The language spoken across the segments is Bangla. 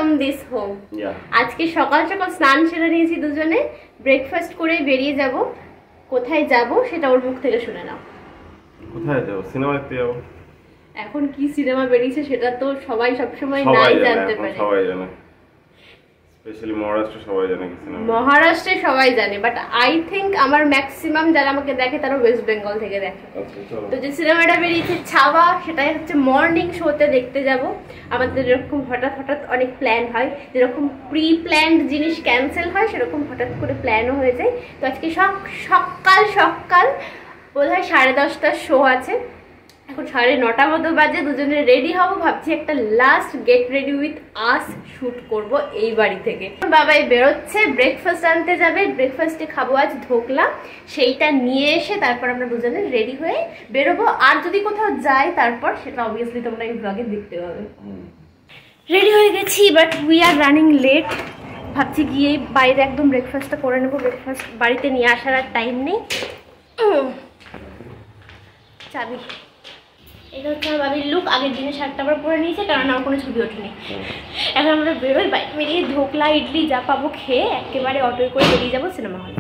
From this home. আজকে সকাল সকাল স্নান সেরে নিয়েছি দুজনে, ব্রেকফাস্ট করে বেরিয়ে যাব। কোথায় যাব সেটা ওর মুখ থেকে শুনে নাও। কোথায় যাব? সিনেমা দেখতে যাব। এখন কি সিনেমা বেরিয়েছে সেটা তো সবাই সবসময় নাই জানতে পারে। সবাই জানে, স্পেশালি মহারাষ্ট্রে সবাই জানে কি সিনেমা। মহারাষ্ট্রে সবাই জানে, বাট আই থিঙ্ক আমার ম্যাক্সিমাম যারা আমাকে দেখে তারা ওয়েস্ট বেঙ্গল থেকে দেখে। তো যে সিনেমাটা বেরিয়েছে ছাওয়া, সেটাই হচ্ছে মর্নিং শোতে দেখতে যাব। আমাদের যেরকম হঠাৎ হঠাৎ অনেক প্ল্যান হয়, যেরকম প্রি প্ল্যান্ড জিনিস ক্যান্সেল হয়, সেরকম হঠাৎ করে প্ল্যানও হয়ে যায়। তো আজকে সকাল সকাল বোধহয় 10:30টার শো আছে, এখন 9:30 মতো বাজে। দুজনে রেডি হব, ভাবছি একটা last get ready with us shoot করব এই বাড়ি থেকে। বাবাই বেরোচ্ছে, ব্রেকফাস্ট আনতে যাবে, ব্রেকফাস্টে খাবো আজ ধোকলা, সেইটা নিয়ে এসে তারপর আমরা দুজনে রেডি হয়ে বেরোবো। আর যদি কোথাও যাই তারপর সেটা অবভিয়াসলি তোমরা এই ব্লগে দেখতে পাবে। রেডি হয়ে গেছি, but we are running late. ভাবছি গিয়ে বাইরে একদম ব্রেকফাস্টটা করে নেবো, ব্রেকফাস্ট বাড়িতে নিয়ে আসার আর টাইম নেই। চাবি এটা হচ্ছে আমার বাবির লুক। আগের দিনে শার্টটা আবার পরে নিয়েছে, কারণ আমার কোনো ছবি ওঠেনি। এখন আমরা বেরোই, বাইরে বেরিয়ে ধোকলা ইডলি যা পাবো খেয়ে একেবারে অটোয় করে বেরিয়ে যাবো সিনেমা হলে।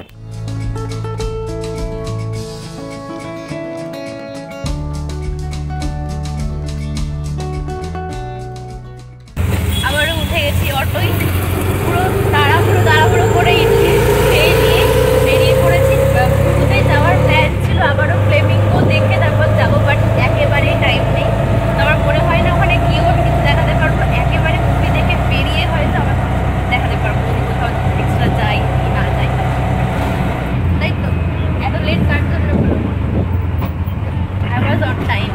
আবারও উঠে গেছি অটোয়, পুরো তাড়াহুড়ো করে ইডলি খেয়ে নিয়ে বেরিয়ে পড়েছি। পুরোতে যাওয়ার প্ল্যান ছিল, আবারও ফ্লেমিঙ্গো দেখে তারপর যাবো, বাট একেবারেই টাইম নেই। আমার মনে হয় না ওখানে গিয়েও কিছু দেখাতে পারবো, একেবারে মুভি দেখে বেরিয়ে হয়তো আবার দেখাতে পারবো যদি কোথাও এক্সট্রা যাই কি না যাই। তাই তো এত লেট কার জন্য বলো? I was on time.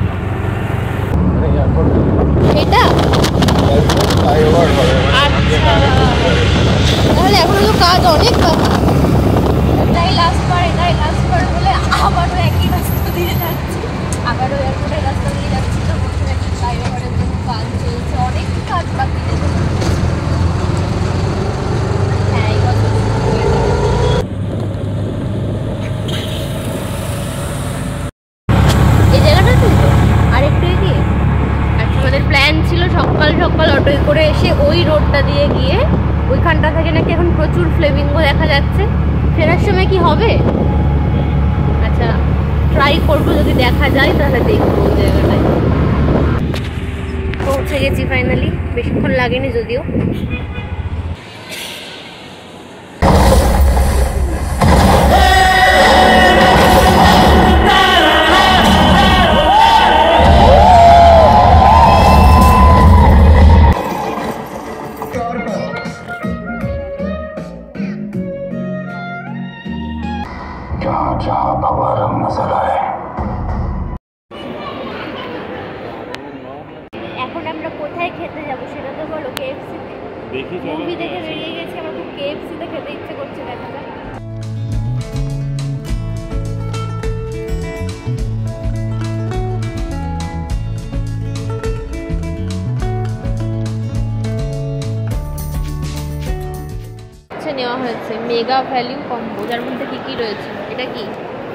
এটা আচ্ছা, তাহলে এখনো তো কাজ অনেক বাকি। এটাই লাস্ট বার বলে আবারও একই রাস্তা দিয়ে যাচ্ছি, আবারও এয়ারপোর্টের রাস্তা দিয়ে যাচ্ছি। তো বলতে একটা ফ্লাইওভারের জন্য কাজ চলছে, অনেক কাজ বাকি। হ্যাঁ, এই বছর হয়ে যাবে। এই জায়গাটা তো আরেকটু এগিয়ে। আচ্ছা, আমাদের প্ল্যান ছিল সকাল সকাল অটোয় করে এসে ওই রোডটা দিয়ে গিয়ে ওইখানটা থেকে নাকি এখন প্রচুর ফ্লেমিঙ্গো দেখা যাচ্ছে। ফেরার সময় কি হবে? আচ্ছা, ট্রাই করবো, যদি দেখা যায় তাহলে দেখবো ওই জায়গাটায়। পৌঁছে গেছি ফাইনালি, বেশিক্ষণ লাগেনি যদিও। এখন আমরা কোথায় খেতে যাবো সেটা তো বলো। কেএফসিতে মুভি দেখে বেরিয়ে গেছি, আমার খুব কেএফসিতে খেতে ইচ্ছে করছে, দেখা যাক। নেওয়া হয়েছে মেগা ভ্যালিউ কম্বো, যার মধ্যে কি কি রয়েছে? এটা কি?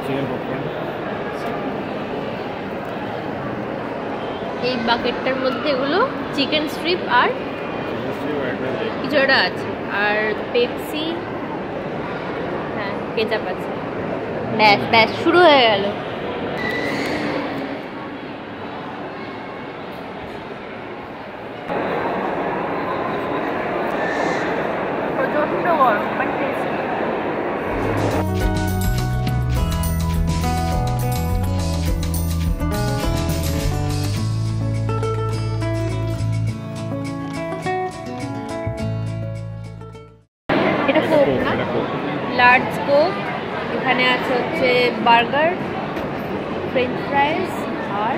Chicken popcorn. এই বাকেটটার মধ্যে এগুলো চিকেন স্ট্রিপ আর কিছু একটা আছে, আর পেপসি, হ্যাঁ কেচাপ আছে। ব্যাস শুরু হয়ে গেল। প্রচন্ড গরম, বাট টেস্টি। এটা কোক না? Large Coke. এখানে আছে হচ্ছে বার্গার, ফ্রেঞ্চ ফ্রাইজ আর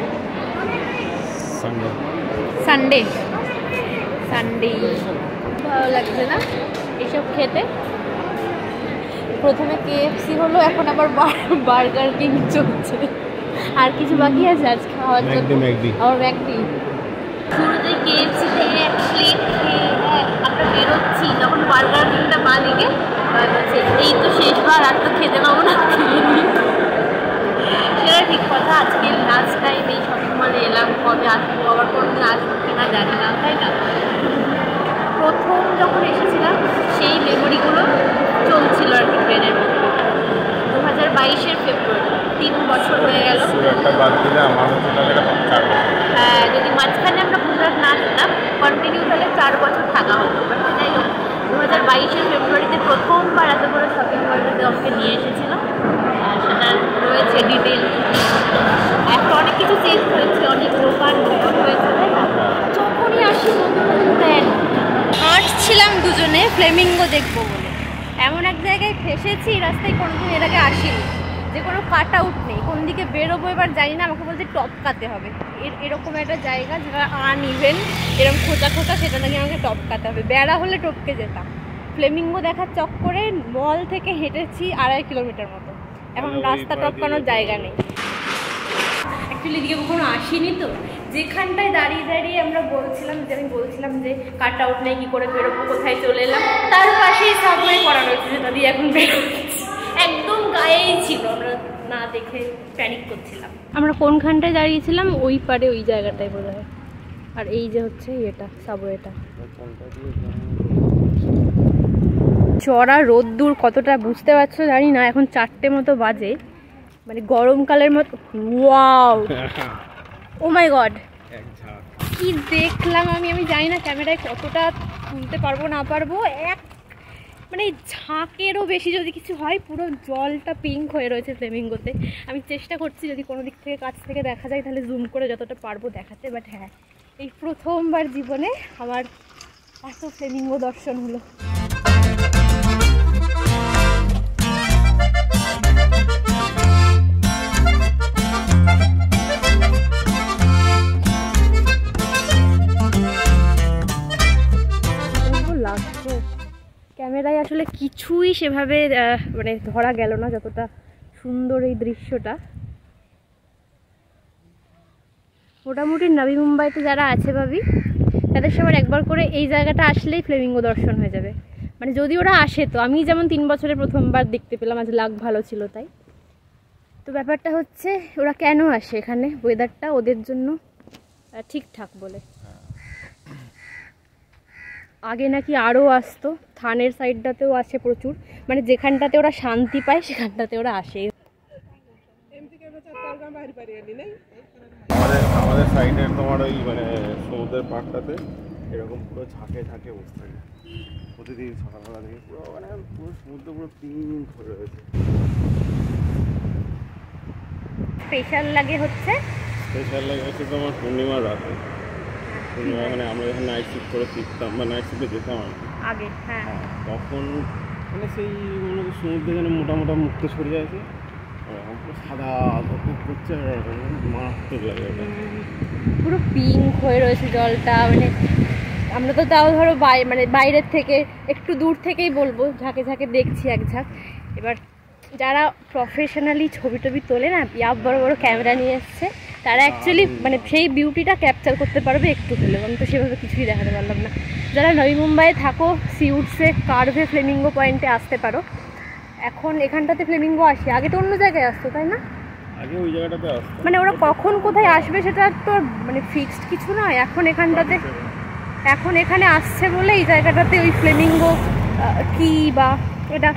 সানডে। ভালো লাগছে না এসব খেতে? প্রথমে কেএফসি হলো, এখন আবার বার্গার কিং চলছে। আর কিছু বাকি আছে আজ খাওয়ার জন্য? আমার ম্যাকডি। শুরুতে কেএফসি থেকে এক প্লেট খেয়ে আমরা বেরোচ্ছি, যখন বার্গার কিংটা মালিকে বলছে এই তো শেষবার, আর তো খেতে পাবো না। সেটা ঠিক কথা। আজকে লাস্ট টাইম এই শপিং মলে এলাম, কবে আসবো আবার কোনোদিন আসবো কিনা জানি না, তাই না? প্রথম 2022-এর ফেব্রুয়ারি, 3 বছর হয়ে গেল। একটা বাদ দিলে আমার হচ্ছে তাহলে 4 বছর। হ্যাঁ, যদি মাঝখানে আমরা গুজরাট না যেতাম কন্টিনিউ তাহলে 4 বছর থাকা হতো। বাট যাই হোক, 2022-এর ফেব্রুয়ারিতে প্রথমবার এত বড় শপিং মলটাতে আমাকে নিয়ে এসেছিল। সেটা রয়েছে ডিটেল। এখন অনেক কিছু চেঞ্জ হয়েছে, অনেক দোকান নতুন হয়েছে, তাই না? যখনই আসি নতুন নতুন দেন। হাঁটছিলাম দুজনে ফ্লেমিঙ্গো দেখবো বলে, এমন এক জায়গায় ফেসেছি, রাস্তায় কোনোদিন এর আগে আসিনি, যে কোনো কাট আউট নেই, কোন দিকে বেরোবো এবার জানি না। আমাকে বলছে টপকাতে হবে, এরকম একটা জায়গা যেটা আনইভেন, এরকম খোঁচা খোঁচা, সেটা নাকি আমাকে টপকাতে হবে। বেড়া হলে টপকে যেতাম। ফ্লেমিঙ্গো দেখার চক্করে মল থেকে হেঁটেছি 2.5 কিলোমিটার মতো। এখন রাস্তা টপকানোর জায়গা নেই। অ্যাকচুয়ালি এদিকে কখনো আসিনি তো, যেখানটায় দাঁড়িয়ে দাঁড়িয়ে আমরা বলছিলাম যে, আমি বলছিলাম যে কাট আউট নেই, কী করে বেরোবো, কোথায় চলে এলাম, তার পাশেই সাবওয়ে করা রয়েছে, যেটা দিয়ে এখন বেরোবো। একদম গায়েই ছিল, আমরা না দেখে প্যানিক করছিলাম। আমরা কোনখানটায় দাঁড়িয়েছিলাম? ওই পারে, ওই জায়গাটায় বোধ হয়। আর এই যে হচ্ছে এটা সাবওয়েটা। চড়া রোদ্দুর কতটা বুঝতে পারছো জানি না, এখন 4টে মতো বাজে, মানে গরমকালের মতো। ওয়াও, ও মাই গড, কি দেখলাম আমি জানি না ক্যামেরায় কতটা তুলতে পারবো না পারবো। মানে ঝাঁকেরও বেশি যদি কিছু হয়, পুরো জলটা পিঙ্ক হয়ে রয়েছে ফ্লেমিঙ্গোতে। আমি চেষ্টা করছি যদি কোনো দিক থেকে কাছ থেকে দেখা যায় তাহলে জুম করে যতটা পারবো দেখাতে। বাট হ্যাঁ, এই প্রথমবার জীবনে আমার এত ফ্লেমিঙ্গো দর্শন হলো। লাগছে ক্যামেরায়, আসলে কিছুই সেভাবে মানে ধরা গেল না, যতটা সুন্দর এই দৃশ্যটা। মোটামুটি নবী মুম্বাইতে যারা আছে ভাবি, তাদের সবার একবার করে এই জায়গাটা আসলেই ফ্লেমিঙ্গো দর্শন হয়ে যাবে। মানে যদি ওরা আসে তো, আমি যেমন 3 বছরে প্রথমবার দেখতে পেলাম, আজ লাক ভালো ছিল তাই। তো ব্যাপারটা হচ্ছে ওরা কেন আসে এখানে, ওয়েদারটা ওদের জন্য ঠিকঠাক বলে। আগে নাকি আরও আসতো, থানের সাইডটাতেও আসে প্রচুর, মানে যেখানটাতে ওরা শান্তি পায় সেখানটাতে ওরা আসে। আমাদের সাইডের তোমার ওই মানে সমুদ্রের পাড়টাতে এরকম পুরো ঝাঁকে ঝাঁকে বসে থাকে প্রতিদিন সকালবেলা থেকে, পুরো মানে পুরো সমুদ্র পুরো পিঙ্ক হয়ে রয়েছে। স্পেশাল লাগে হচ্ছে তোমার পূর্ণিমার রাতে। পূর্ণিমা মানে আমরা যখন নাইট শিফট করে ফিরতাম বা নাইট শিফটে যেতাম আগে, হ্যাঁ, তখন মানে সেই মনে হয় সমুদ্রে যেন মোটা মোটা মুক্ত ছড়িয়ে আছে, সাদা করছে, মারাত্মক লাগে, পুরো পিঙ্ক হয়ে রয়েছে জলটা। মানে আমরা তো তাও ধরো মানে বাইরের থেকে একটু দূর থেকেই বলবো, ঝাঁকে ঝাঁকে দেখছি এক ঝাঁক। এবার যারা প্রফেশনালি ছবি টবি তোলে না, বড় বড় ক্যামেরা নিয়ে এসছে, তারা অ্যাকচুয়ালি মানে সেই বিউটিটা ক্যাপচার করতে পারবে একটু হলেও। আমি তো সেভাবে কিছুই দেখাতে পারলাম না। যারা নবী মুম্বাইয়ে থাকো, সিউটসে কার্ভে ফ্লেমিঙ্গো পয়েন্টে আসতে পারো। এখন এখানটাতে ফ্লেমিঙ্গো আসে, আগে তো অন্য জায়গায় আসতো তাই না? আগে ওই জায়গাটাতে আসতো, মানে ওরা কখন কোথায় আসবে সেটা তো মানে ফিক্সড কিছু নয়। এখন এখানটাতে, এখন এখানে আসছে বলে এই জায়গাটাতে ওই ফ্লেমিঙ্গো কি বা এটা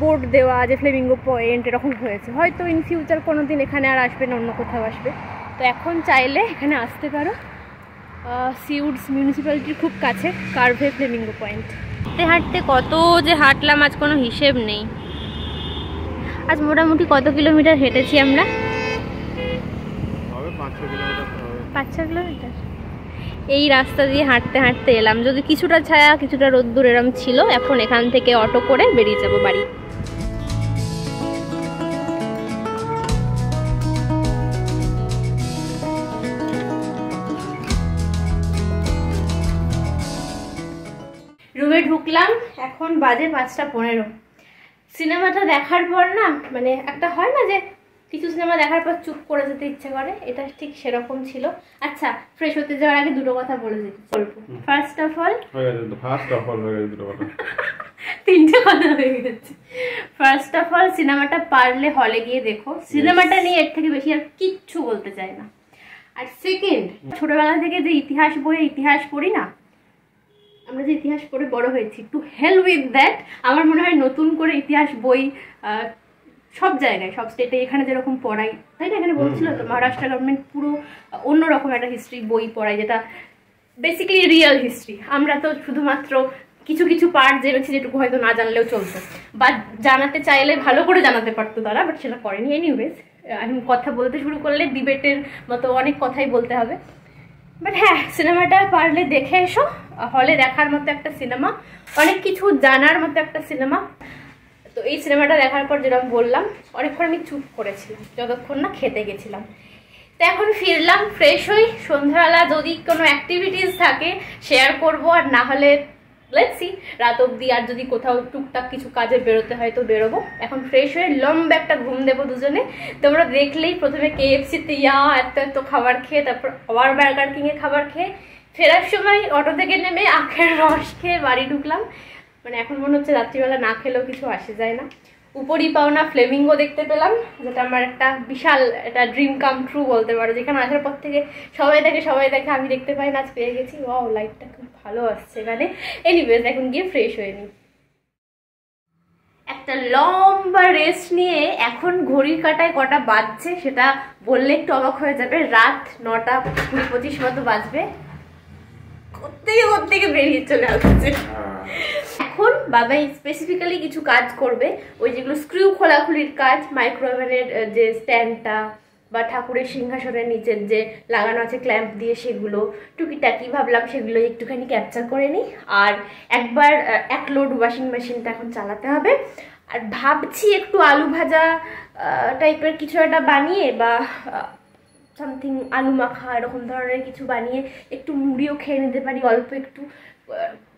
বোর্ড দেওয়া যে ফ্লেমিঙ্গো পয়েন্ট এরকম হয়েছে। হয়তো ইন ফিউচার কোনো দিন এখানে আর আসবে না, অন্য কোথাও আসবে। তো এখন চাইলে এখানে আসতে পারো। সিউটস মিউনিসিপ্যালিটির খুব কাছে কার্ভে ফ্লেমিঙ্গো পয়েন্ট। হাঁটতে হাঁটতে কত যে হাঁটলাম আজ কোনো হিসেব নেই। আজ মোটামুটি কত কিলোমিটার হেঁটেছি আমরা? 5-6 কিলোমিটার। এই রাস্তা দিয়ে হাঁটতে হাঁটতে এলাম। যদি কিছুটা ছায়া কিছুটা রোদ্দুর এরম ছিল। এখন এখান থেকে অটো করে বেরিয়ে যাবো বাড়ি। রুমে ঢুকলাম, এখন বাজে 5:15। সিনেমাটা দেখার পর না, মানে একটা হয় না যে কিছু সিনেমা দেখার পর চুপ করে যেতে ইচ্ছে করে, এটা ঠিক সেরকম ছিল। আচ্ছা, ফ্রেশ হতে যাওয়ার আগে দুটো কথা বলে দিতে বলবো। ফার্স্ট অফ অল তিনটে কথা হয়ে গেছে। ফার্স্ট অফ অল, সিনেমাটা পারলে হলে গিয়ে দেখো। সিনেমাটা নিয়ে এর থেকে বেশি আর কিচ্ছু বলতে চাই না। আর সেকেন্ড, ছোটবেলা থেকে যে ইতিহাস বইয়ে ইতিহাস পড়ি না, আমরা যে ইতিহাস পড়ে বড় হয়েছি, টু হেল উইথ দ্যাট। আমার মনে হয় নতুন করে ইতিহাস বই সব জায়গায় সব স্টেটে এখানে যেরকম পড়াই, তাই না? এখানে বলছিল তো মহারাষ্ট্র গভর্নমেন্ট পুরো অন্যরকম একটা হিস্ট্রি বই পড়ায়, যেটা বেসিক্যালি রিয়েল হিস্ট্রি। আমরা তো শুধুমাত্র কিছু কিছু পার্ট জেনেছি, যেটুকু হয়তো না জানলেও চলতো, বা জানাতে চাইলে ভালো করে জানাতে পারতো তারা, বাট সেটা করেনি। এনিওয়েজ, আমি কথা বলতে শুরু করলে ডিবেটের মতো অনেক কথাই বলতে হবে। বাট হ্যাঁ, সিনেমাটা পারলে দেখে এসো, হলে দেখার মতো একটা সিনেমা, অনেক কিছু জানার মতো একটা সিনেমা। তো এই সিনেমাটা দেখার পর যেরকম বললাম, অনেকক্ষণ আমি চুপ করেছিলাম যতক্ষণ না খেতে গেছিলাম। তো এখন ফিরলাম, ফ্রেশ হই। সন্ধ্যাবেলা যদি কোনো অ্যাক্টিভিটিস থাকে শেয়ার করবো, আর না হলে লেটস সি রাত অবধি, আর যদি কোথাও টুকটাক কিছু কাজে বেরোতে হয় তো বেরোবো। এখন ফ্রেশ হয়ে লম্বা একটা ঘুম দেবো দুজনে। তোমরা দেখলেই প্রথমে KFC-তে এত খাবার খেয়ে, তারপর আবার বার্গার কিংয়ে খাবার খেয়ে, ফেরার সময় অটো থেকে নেমে আখের রস খেয়ে বাড়ি ঢুকলাম। মানে এখন মনে হচ্ছে রাত্রিবেলা না খেলেও কিছু আসে যায় না। উপরই পাওনা ফ্লেমিঙ্গো দেখতে পেলাম, যেটা আমার একটা বিশাল একটা ড্রিম কাম ট্রু বলতে পারো। যেখানে আসার পর থেকে সবাই দেখে, আমি দেখতে পাই না, আজ পেয়ে গেছি। ওয়াও, লাইটটা খুব ভালো আসছে এখানে। এনিওয়েজ, এখন গিয়ে ফ্রেশ হয়ে নিই। একটা লম্বা রেস্ট নিয়ে এখন ঘড়ির কাঁটায় কটা বাজছে সেটা বললে একটু অবাক হয়ে যাবে। রাত 9:20-25 মতো বাজবে। কোত্থেকে বেরিয়ে চলে আসছে। এখন বাবাই স্পেসিফিক্যালি কিছু কাজ করবে, ওই যেগুলো স্ক্রু খোলাখুলির কাজ, মাইক্রোওভেনের যে স্ট্যান্ডটা বা ঠাকুরের সিংহাসনের নিচের যে লাগানো আছে ক্ল্যাম্প দিয়ে, সেগুলো টুকিটাকি ভাবলাম সেগুলো একটুখানি ক্যাপচার করে নিই। আর একবার এক লোড ওয়াশিং মেশিনটা এখন চালাতে হবে। আর ভাবছি একটু আলু ভাজা টাইপের কিছু একটা বানিয়ে, বা সামথিং আলু মাখা এরকম ধরনের কিছু বানিয়ে একটু মুড়িও খেয়ে নিতে পারি অল্প একটু।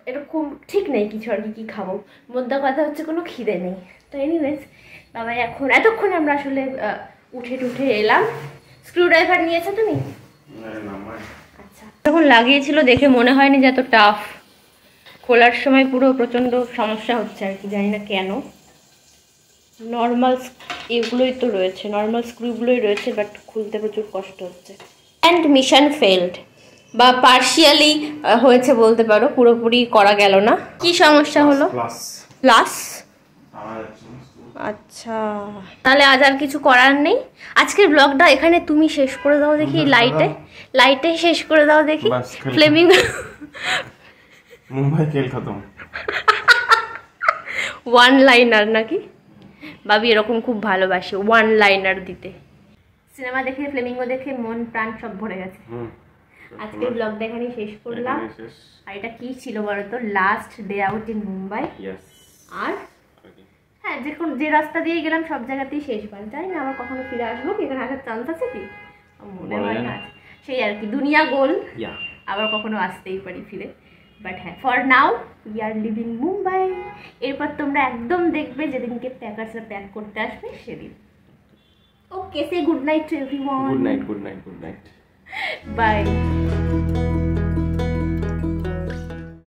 এরকম ঠিক নেই কিছু আর কি খাবো, মোদ্দা কথা হচ্ছে কোনো খিদে নেই। তো এনিওয়েজ, বাবা এখন এতক্ষণে আমরা আসলে উঠে এলাম। স্ক্রু ড্রাইভার নিয়েছো তুমি? আচ্ছা, যখন লাগিয়েছিল দেখে মনে হয়নি যে এত টাফ। খোলার সময় পুরো প্রচণ্ড সমস্যা হচ্ছে আর কি, জানি না কেন। নর্মাল এগুলোই তো রয়েছে, নর্মাল স্ক্রুগুলোই রয়েছে, বাট খুলতে প্রচুর কষ্ট হচ্ছে। অ্যান্ড মিশন ফেলড, বা পার্শিয়ালি হয়েছে বলতে পারো, পুরোপুরি করা গেল না। কি সমস্যা হলো? প্লাস। আচ্ছা, তাহলে আজ আর কিছু করার নেই। আজকের ব্লগটা এখানে তুমি শেষ করে দাও দেখি, লাইটে শেষ করে দাও দেখি। ফ্লেমিং মুম্বাই খেল খতম। ওয়ান লাইনার নাকি? বাবি এরকম খুব ভালোবাসে ওয়ান লাইনার দিতে। সিনেমা দেখে, ফ্লেমিঙ্গো দেখে মন প্রাণ সব ভরে গেছে। আজকের ব্লগটা এখানেই শেষ করলাম। আর এটা কি ছিল বলো তো? Last day out in Mumbai. আর হ্যাঁ, যে রাস্তা দিয়ে গেলাম সব জায়গাতেই শেষবার। জানি না আবার কখনো ফিরে আসবো কি, এখানে আসার চান্স আছে কি? মনে হয় না। সেই আর কি, দুনিয়া গোল, আবার কখনো আসতেই পারি ফিরে। বাট হ্যাঁ, for now we are living Mumbai. এরপর তোমরা একদম দেখবে যেদিনকে প্যাকার্সরা প্যাক করতে আসবে সেদিন। Okay, say good night to everyone. Good night. By.